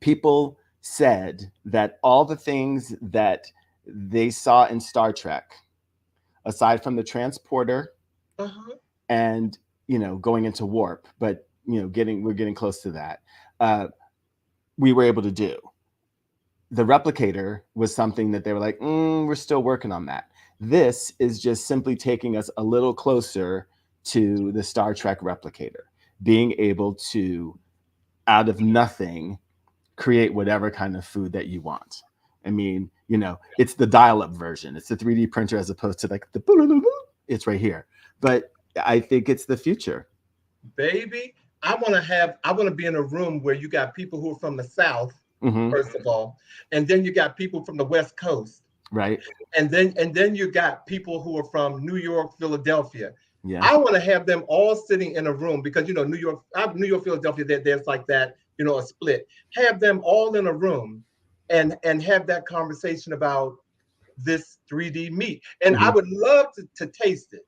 people said that all the things that they saw in Star Trek, aside from the transporter and, going into warp, but, we're getting close to that, we were able to do. The replicator was something that they were like, we're still working on that. This is just simply taking us a little closer to the Star Trek replicator, being able to, out of nothing, create whatever kind of food that you want. I mean, it's the dial-up version. It's the 3D printer as opposed to like it's right here. But I think it's the future. Baby, I want to be in a room where you got people who are from the South, first of all, and then you got people from the West Coast. Right. And then you got people who are from New York, Philadelphia. Yeah. I want to have them all sitting in a room because New York, Philadelphia, there's like that, a split. Have them all in a room and have that conversation about this 3D meat. And I would love to taste it.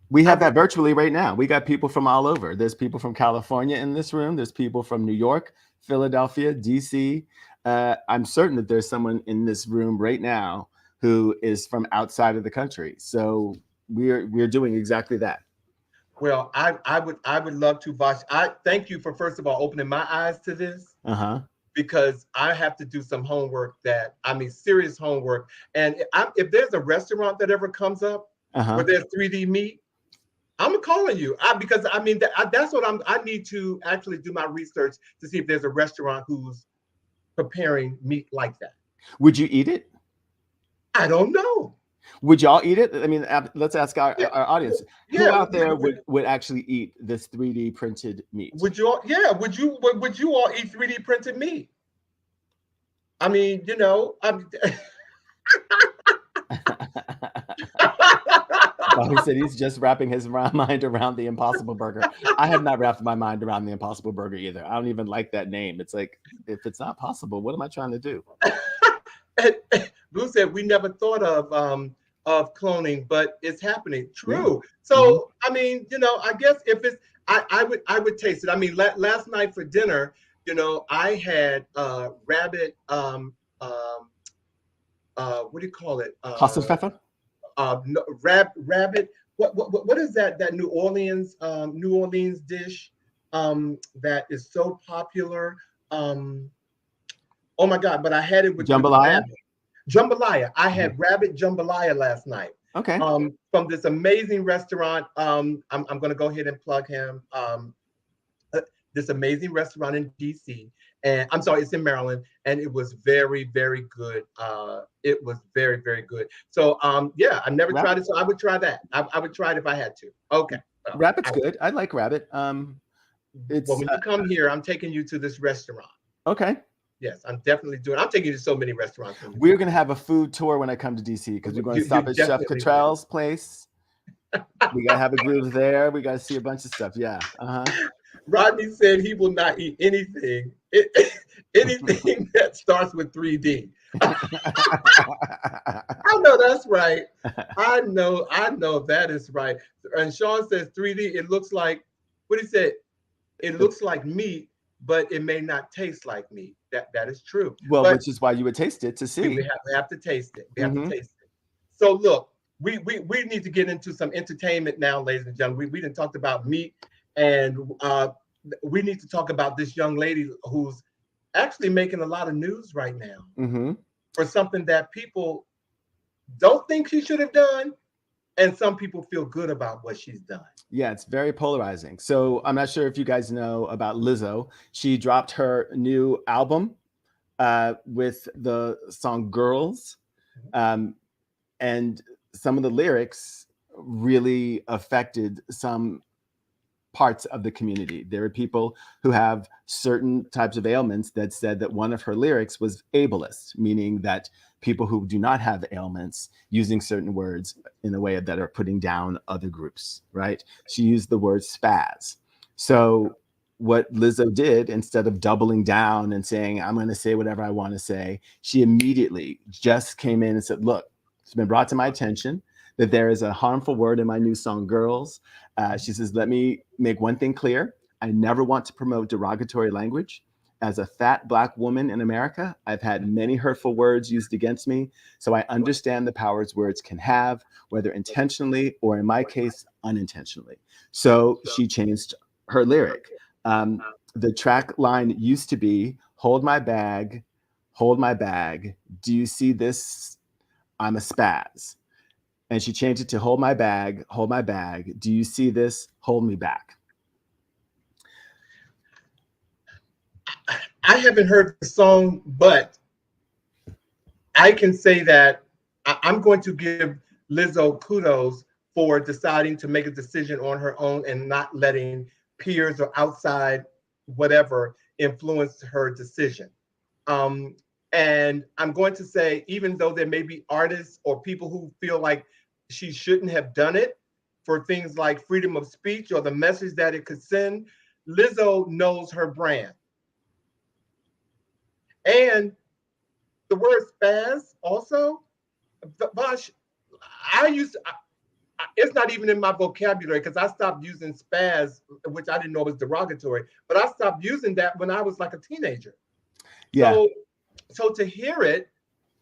We have that virtually right now. We got people from all over. There's people from California in this room. There's people from New York, Philadelphia, DC. I'm certain that there's someone in this room right now who is from outside of the country. So we're doing exactly that. Well, I would love to, Vash. I thank you for, first of all, opening my eyes to this. Because I have to do some homework serious homework. And if there's a restaurant that ever comes up where there's 3D meat, I'm calling you. That's what I need to actually do my research to see if there's a restaurant who's preparing meat like that. Would you eat it? I don't know. Would y'all eat it? I mean, let's ask our audience. Who out there would actually eat this 3D printed meat? Would you all eat 3D printed meat? I mean, He said he's just wrapping his mind around the Impossible Burger. I have not wrapped my mind around the Impossible Burger either. I don't even like that name. It's like, if it's not possible, what am I trying to do? Blue said we never thought of cloning, but it's happening. True. Yeah. So I mean, I guess if it's, I would taste it. I mean, last night for dinner, I had rabbit. What do you call it? Hasselpfeffer? No, rabbit. What is that? That New Orleans dish that is so popular. Oh my God! But I had it with jambalaya. Jambalaya. I had rabbit jambalaya last night. Okay. From this amazing restaurant. I'm going to go ahead and plug him. This amazing restaurant in DC, and I'm sorry, it's in Maryland, and it was very, very good. It was very, very good. So yeah, I never tried it, so I would try that. I would try it if I had to. Okay. Rabbit's good. I like rabbit. It's when you come here, I'm taking you to this restaurant. Okay. Yes, I'm definitely doing. I'm taking you to so many restaurants. We're gonna have a food tour when I come to DC because we're going to stop at Chef Cottrell's place. We gotta have a groove there. We gotta see a bunch of stuff. Yeah. Rodney said he will not eat anything that starts with 3D. I know that's right. I know that is right. And Sean says 3D. It looks like what he said. It looks like meat, but it may not taste like meat. That is true. Well, which is why you would taste it to see. We have to taste it. We have to taste it. So look, we need to get into some entertainment now, ladies and gentlemen. We didn't talk about meat, and we need to talk about this young lady who's actually making a lot of news right now for something that people don't think she should have done, and some people feel good about what she's done. Yeah, it's very polarizing. So I'm not sure if you guys know about Lizzo. She dropped her new album with the song Girls. And some of the lyrics really affected some parts of the community. There are people who have certain types of ailments that said that one of her lyrics was ableist, meaning that people who do not have ailments using certain words in a way that are putting down other groups, right? She used the word spaz. So what Lizzo did, instead of doubling down and saying, I'm going to say whatever I want to say, she immediately just came in and said, look, it's been brought to my attention that there is a harmful word in my new song, Girls. She says, let me make one thing clear. I never want to promote derogatory language. As a fat Black woman in America, I've had many hurtful words used against me. So I understand the powers words can have, whether intentionally or in my case, unintentionally. So she changed her lyric. The track line used to be, hold my bag. Do you see this? I'm a spaz. And she changed it to hold my bag. Do you see this? Hold me back. I haven't heard the song, but I can say that I'm going to give Lizzo kudos for deciding to make a decision on her own and not letting peers or outside whatever influence her decision. Um, and I'm going to say, even though there may be artists or people who feel like she shouldn't have done it for things like freedom of speech or the message that it could send, Lizzo knows her brand. And the word spaz also, Vash, I used to, it's not even in my vocabulary because I stopped using spaz, which I didn't know was derogatory, but I stopped using that when I was like a teenager. Yeah. So so to hear it,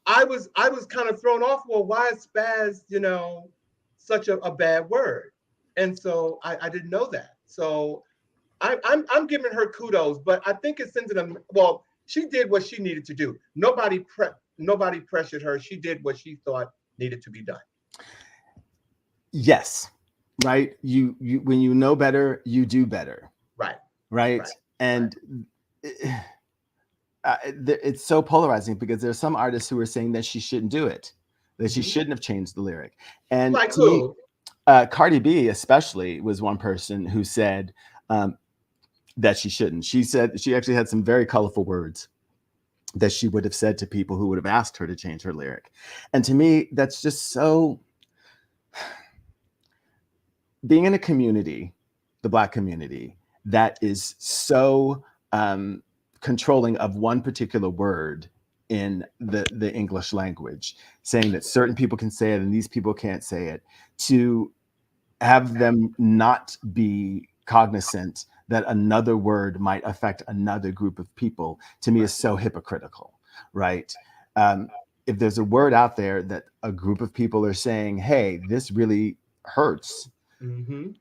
I was kind of thrown off. Well, why is spaz, such a bad word? And so I didn't know that. So I'm giving her kudos, but I think it sends them. Well, she did what she needed to do. Nobody pressured her. She did what she thought needed to be done. Yes. Right. You when you know better, you do better. Right. Right. Right. And it's so polarizing because there's some artists who are saying that she shouldn't do it, that she Mhm. shouldn't have changed the lyric. And Like to me, who? Cardi B especially was one person who said that she shouldn't. She said she actually had some very colorful words that she would have said to people who would have asked her to change her lyric. And to me, that's just so, being in a community, the Black community, that is so controlling of one particular word in the English language, saying that certain people can say it and these people can't say it, to have them not be cognizant that another word might affect another group of people, to me is so hypocritical, right? Um, if there's a word out there that a group of people are saying, hey, this really hurts, Mm-hmm.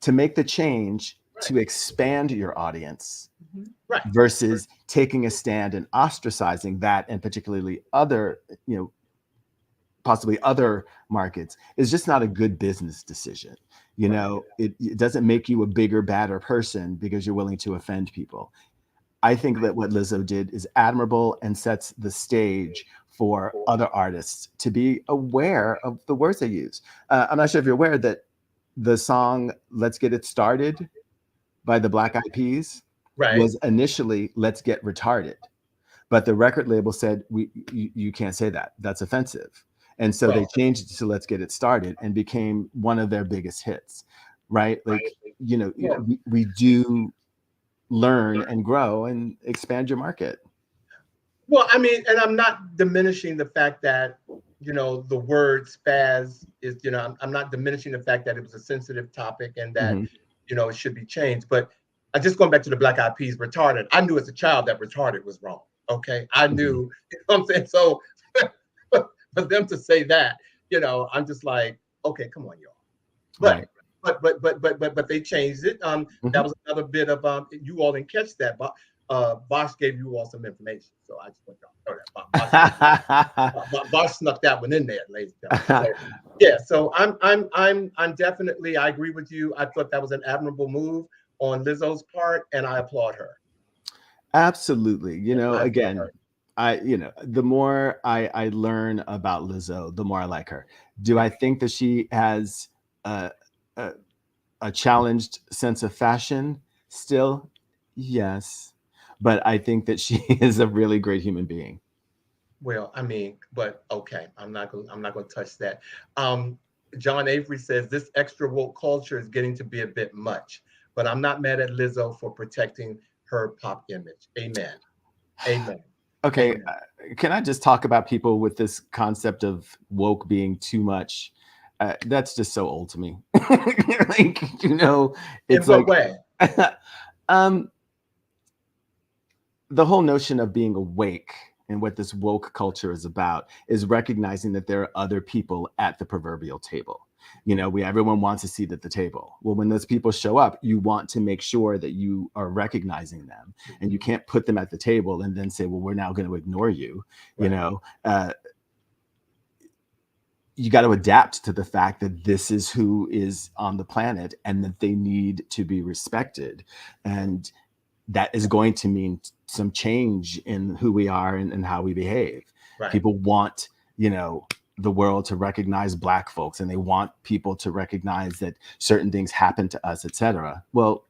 to make the change Right. to expand your audience Mm-hmm. Right. versus taking a stand and ostracizing that, and particularly other, possibly other markets, is just not a good business decision. Right. It doesn't make you a bigger, badder person because you're willing to offend people. I think that what Lizzo did is admirable and sets the stage for other artists to be aware of the words they use. I'm not sure if you're aware that the song "Let's Get It Started" by the Black Eyed Peas Right. was initially "Let's Get Retarded," but the record label said, you can't say that. That's offensive. And so they Well, changed it to "Let's Get It Started" and became one of their biggest hits, right? Like, well, we do learn and grow and expand your market. well, I mean, and I'm not diminishing the fact that, the word spaz is, I'm not diminishing the fact that it was a sensitive topic and that, Mm-hmm. it should be changed. But I just going back to the Black Eyed Peas, retarded. I knew as a child that retarded was wrong. Okay. I Mm-hmm. knew, what I'm saying? So for them to say that, I'm just like, okay, come on, y'all. But Right. but they changed it. That Mm-hmm. was another bit of you all didn't catch that, but Bosch gave you all some information, so I just want y'all to know that. Bosch snuck that one in there, ladies and gentlemen. So yeah, so I'm definitely, I agree with you. I thought that was an admirable move on Lizzo's part, and I applaud her. Absolutely. I applaud Again, her. the more I learn about Lizzo, the more I like her. Do I think that she has a, a, a challenged sense of fashion still? Yes. But I think that she is a really great human being. Well, I mean, but okay, I'm not going to touch that. Um, John Avery says this extra woke culture is getting to be a bit much, but I'm not mad at Lizzo for protecting her pop image. Amen. Amen. Okay. Amen. Can I just talk about people with this concept of woke being too much? That's just so old to me. Like, In it's what like, way? um, the whole notion of being awake and what this woke culture is about is recognizing that there are other people at the proverbial table. Everyone wants a seat at the table. Well, when those people show up, you want to make sure that you are recognizing them, and you Mhm. can't put them at the table and then say, well, we're now going to ignore you. You Right. know, uh, you got to adapt to the fact that this is who is on the planet and that they need to be respected. And that is going to mean some change in who we are and how we behave. Right. People want, the world to recognize Black folks, and they want people to recognize that certain things happen to us, etc. Well,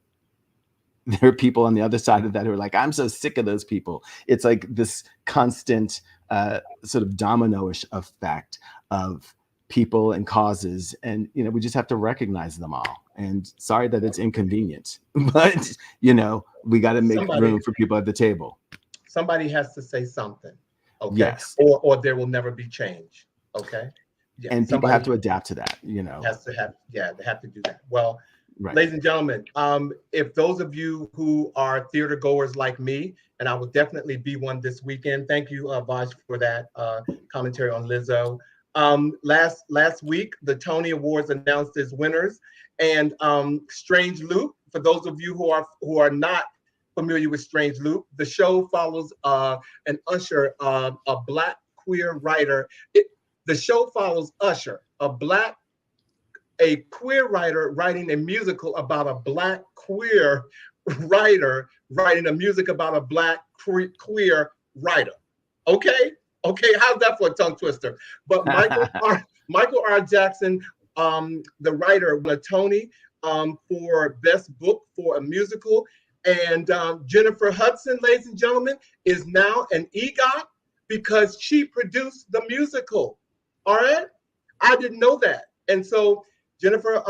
there are people on the other side of that who are like, I'm so sick of those people. It's like this constant sort of domino-ish effect of people and causes. And, we just have to recognize them all. And sorry that it's inconvenient, but, we got to make room for people at the table. Somebody has to say something. Okay. Yes. Or there will never be change. Okay. Yeah, and people have to adapt to that, they have to do that. Well, right. Ladies and gentlemen, if those of you who are theater goers like me, and I will definitely be one this weekend. Thank you, Vash, for that commentary on Lizzo. Last week, the Tony Awards announced its winners, and Strange Loop. For those of you who are not familiar with Strange Loop, the show follows an Usher, a Black queer writer. The show follows Usher, a queer writer writing a musical about a Black queer writer writing a music about a Black queer writer. Okay, how's that for a tongue twister? But Michael R. Jackson, the writer, won a Tony for Best Book for a musical, and Jennifer Hudson, ladies and gentlemen, is now an EGOT because she produced the musical. All right, I didn't know that, and so Jennifer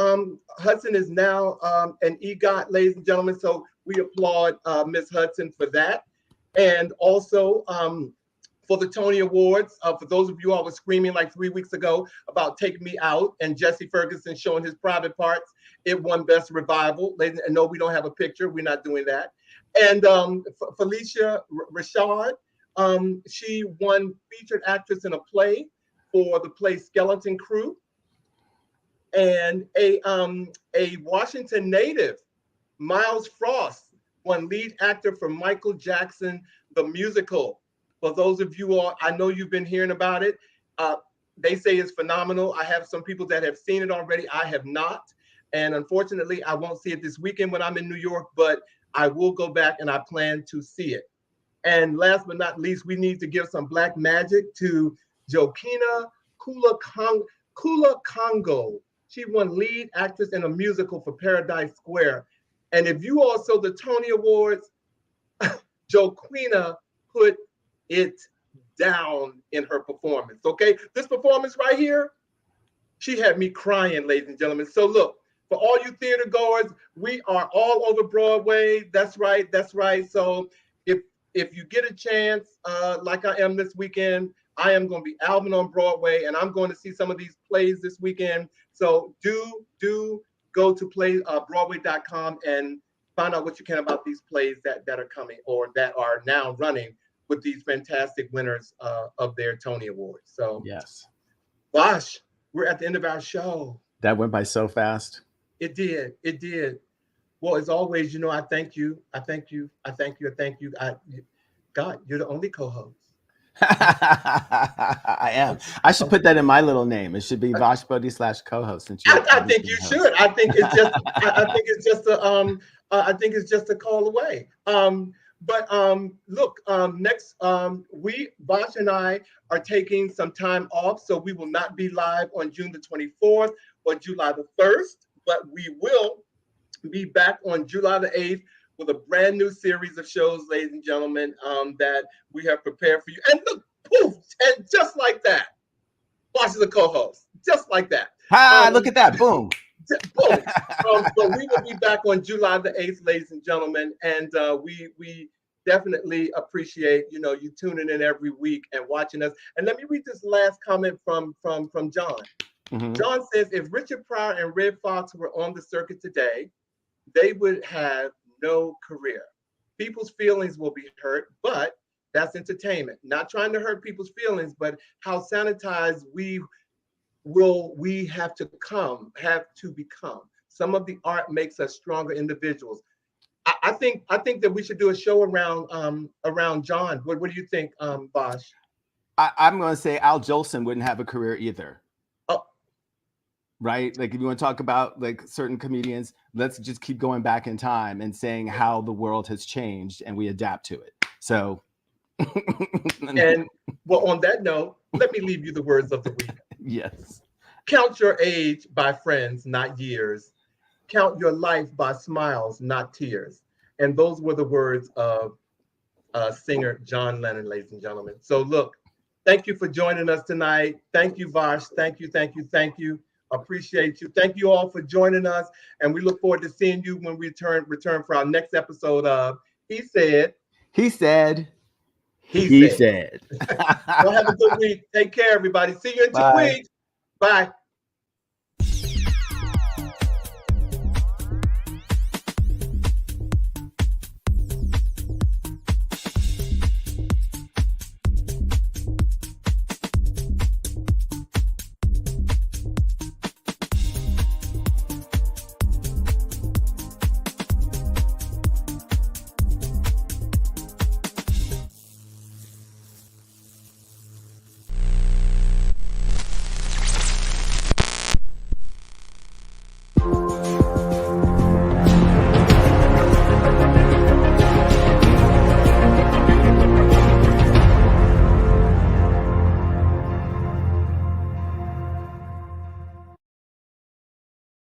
Hudson is now an EGOT, ladies and gentlemen. So we applaud Ms. Hudson for that. And also for the Tony Awards, for those of you all were screaming like 3 weeks ago about Take Me Out and Jesse Ferguson showing his private parts, it won Best Revival. Ladies, and no, we don't have a picture. We're not doing that. And Felicia Rashad, she won Featured Actress in a Play for the play Skeleton Crew. And a Washington native, Miles Frost, won lead actor for Michael Jackson, the musical. For those of you all, I know you've been hearing about it. They say it's phenomenal. I have some people that have seen it already. I have not. And unfortunately, I won't see it this weekend when I'm in New York, but I will go back and I plan to see it. And last but not least, we need to give some Black magic to Jokina Kula Congo. She won lead actress in a musical for Paradise Square. And if you all saw the Tony Awards, Joaquina put it down in her performance, okay? This performance right here, she had me crying, ladies and gentlemen. So look, for all you theater goers, we are all over Broadway. That's right, that's right. So if you get a chance, like I am this weekend, I am going to be Alvin on Broadway, and I'm going to see some of these plays this weekend. So do go to Broadway.com and find out what you can about these plays that are coming or that are now running with these fantastic winners of their Tony Awards. So yes, Vash, we're at the end of our show. That went by so fast. It did. Well, as always, I thank you. God, you're the only co-host. I am. I should put that in my little name. It should be Vash Bodie /co-host. Since I think you should. I think it's just. I think it's just a call away. But look, next Vash and I are taking some time off, so we will not be live on June the 24th or July the 1st, but we will be back on July the 8th with a brand new series of shows, ladies and gentlemen, that we have prepared for you. And look, poof, and just like that, Vash is a co-host, just like that. Look at that, boom. Boom. So we will be back on July the 8th, ladies and gentlemen, and we definitely appreciate you tuning in every week and watching us. And let me read this last comment from John. Mm-hmm. John says, if Richard Pryor and Red Fox were on the circuit today, they would have no career. People's feelings will be hurt, but that's entertainment. Not trying to hurt people's feelings, but how sanitized we have to become. Some of the art makes us stronger individuals. I think that we should do a show around John. What do you think, Vash? I'm going to say Al Jolson wouldn't have a career either. right? Like if you want to talk about like certain comedians, let's just keep going back in time and saying how the world has changed and we adapt to it. So And well, on that note, let me leave you the words of the week. yes. Count your age by friends, not years. Count your life by smiles, not tears. And those were the words of singer John Lennon, ladies and gentlemen. So look, thank you for joining us tonight. Thank you, Vash. Thank you, thank you, thank you. Appreciate you. Thank you all for joining us. And we look forward to seeing you when we return for our next episode of He Said. He said. He He said. said. Well, have a good week. Take care, everybody. See you in 2 Bye. weeks. Bye.